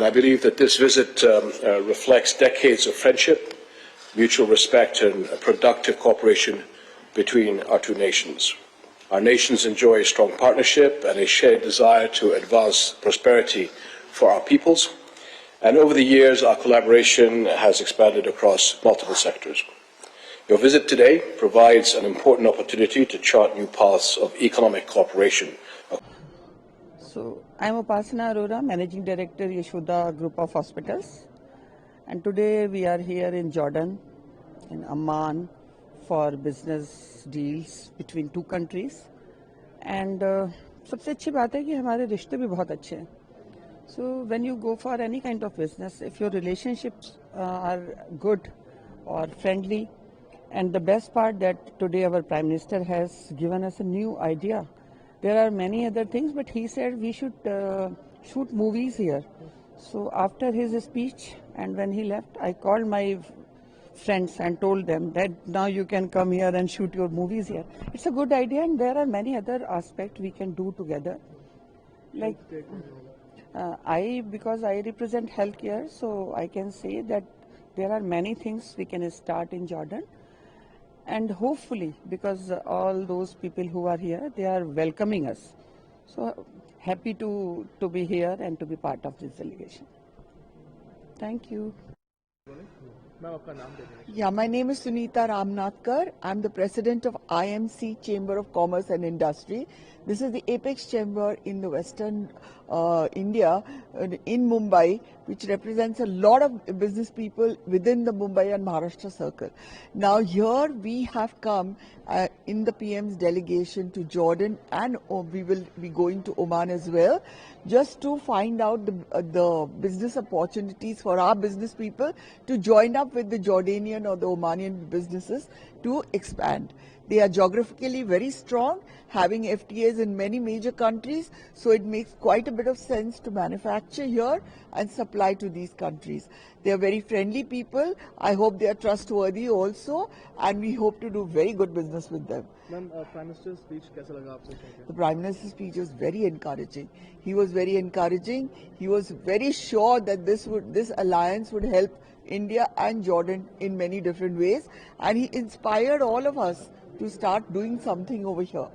I believe that this visit reflects decades of friendship, mutual respect and productive cooperation between our two nations. Our nations enjoy a strong partnership and a shared desire to advance prosperity for our peoples. And over the years, our collaboration has expanded across multiple sectors. Your visit today provides an important opportunity to chart new paths of economic cooperation. So, I'm Upasana Arora, Managing Director, Yashoda Group of Hospitals. And today we are here in Jordan, in Amman, for business deals between two countries. And सबसे अच्छी बात है कि हमारे रिश्ते भी बहुत अच्छे हैं. So when you go for any kind of business, if your relationships are good or friendly, and the best part that today our Prime Minister has given us a new idea. There are many other things, but he said we should shoot movies here. So after his speech and when he left, I called my friends and told them that now you can come here and shoot your movies here. It's a good idea, and there are many other aspects we can do together. Like because I represent healthcare, so I can say that there are many things we can start in Jordan. And hopefully, because all those people who are here, they are welcoming us. So happy to be here and to be part of this delegation. Thank you. Yeah, my name is Sunita Ramnathkar. I'm the president of IMC Chamber of Commerce and Industry. This is the apex chamber in the Western India, in Mumbai, which represents a lot of business people within the Mumbai and Maharashtra circle. Now here we have come in the PM's delegation to Jordan, and we will be going to Oman as well, just to find out the business opportunities for our business people to join up with the Jordanian or the Omanian businesses to expand. They are geographically very strong, having FTAs in many major countries, so it makes quite a bit of sense to manufacture here and supply to these countries. They are very friendly people. I hope they are trustworthy also, and we hope to do very good business with them. Ma'am, Prime Minister's speech कैसा लगा आपको? The Prime Minister's speech was very encouraging. He was very encouraging. He was very sure that this alliance would help India and Jordan in many different ways, and he inspired all of us to start doing something over here.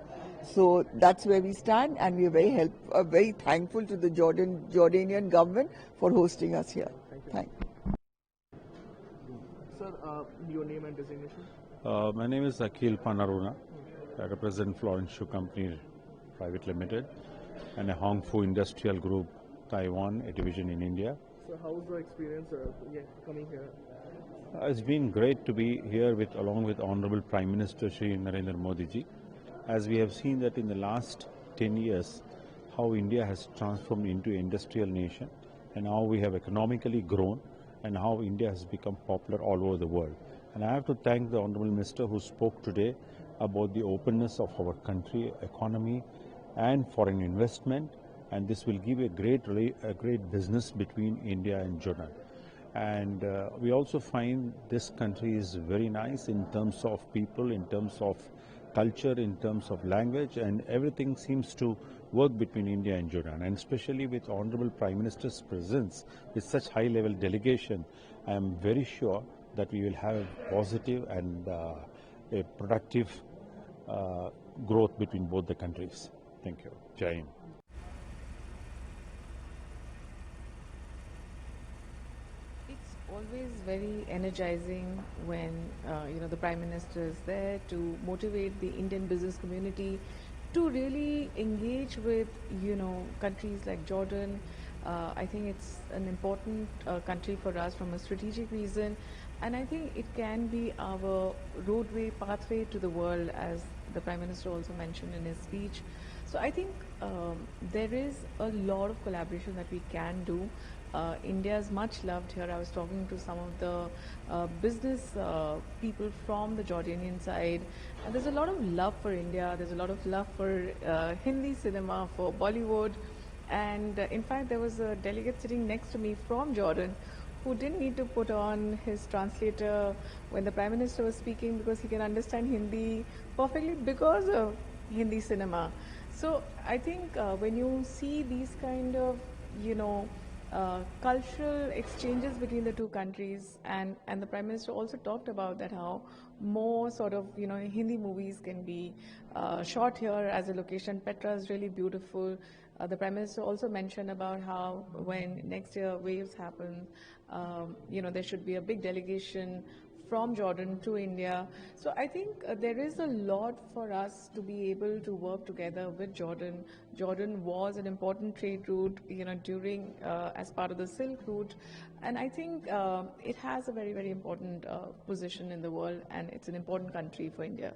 So that's where we stand, and we are very thankful to the Jordanian government for hosting us here. Thank you. Sir, your name and designation? My name is Akhil Panaruna. I represent Florence Shoe Company Private Limited and a Hongfu Industrial Group, Taiwan, a division in India. So how was the experience coming here? It's been great to be here along with Honorable Prime Minister Shri Narendra Modi ji. As we have seen that in the last 10 years, how India has transformed into an industrial nation, and how we have economically grown, and how India has become popular all over the world. And I have to thank the Honorable Minister who spoke today about the openness of our country, economy and foreign investment, and this will give a great business between India and Jordan. And we also find this country is very nice in terms of people, in terms of culture, in terms of language, and everything seems to work between India and Jordan. And especially with Honorable Prime Minister's presence, with such high-level delegation, I am very sure that we will have a positive and a productive growth between both the countries. Thank you. Jai Hind. It's always very energizing when the Prime Minister is there to motivate the Indian business community to really engage with countries like Jordan. I think it's an important country for us from a strategic reason, and I think it can be our roadway, pathway to the world, as the Prime Minister also mentioned in his speech. So I think there is a lot of collaboration that we can do. India is much loved here. I was talking to some of the business people from the Jordanian side, and there's a lot of love for India. There's a lot of love for Hindi cinema, for Bollywood. And in fact, there was a delegate sitting next to me from Jordan who didn't need to put on his translator when the Prime Minister was speaking, because he can understand Hindi perfectly because of Hindi cinema. So I think when you see these kind of, cultural exchanges between the two countries, and the Prime Minister also talked about that how more sort of Hindi movies can be shot here as a location. Petra is really beautiful. The Prime Minister also mentioned about how when next year waves happen, there should be a big delegation from Jordan to India. So I think there is a lot for us to be able to work together with Jordan. Jordan was an important trade route, during as part of the Silk Route, and I think it has a very, very important position in the world, and it's an important country for India.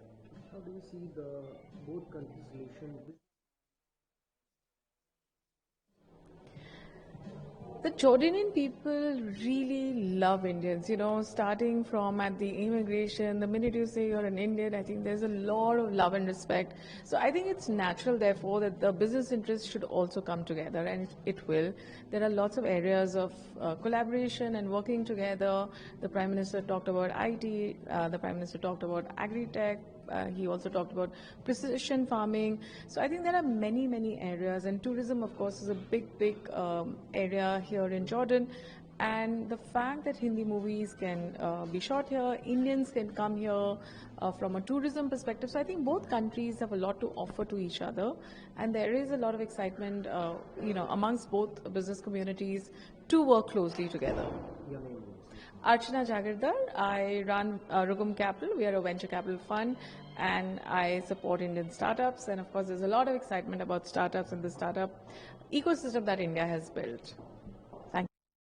How do you see the both countries' relation? The Jordanian people really love Indians, starting from at the immigration, the minute you say you're an Indian, I think there's a lot of love and respect. So I think it's natural, therefore, that the business interests should also come together, and it will. There are lots of areas of collaboration and working together. The Prime Minister talked about IT, the Prime Minister talked about agri-tech, he also talked about precision farming. So I think there are many, many areas, and tourism, of course, is a big, big area here in Jordan. And the fact that Hindi movies can be shot here, Indians can come here from a tourism perspective. So I think both countries have a lot to offer to each other, and there is a lot of excitement, amongst both business communities to work closely together. Your name is? Archana Jagirdar. I run Rugum Capital. We are a venture capital fund, and I support Indian startups. And of course, there's a lot of excitement about startups and the startup ecosystem that India has built.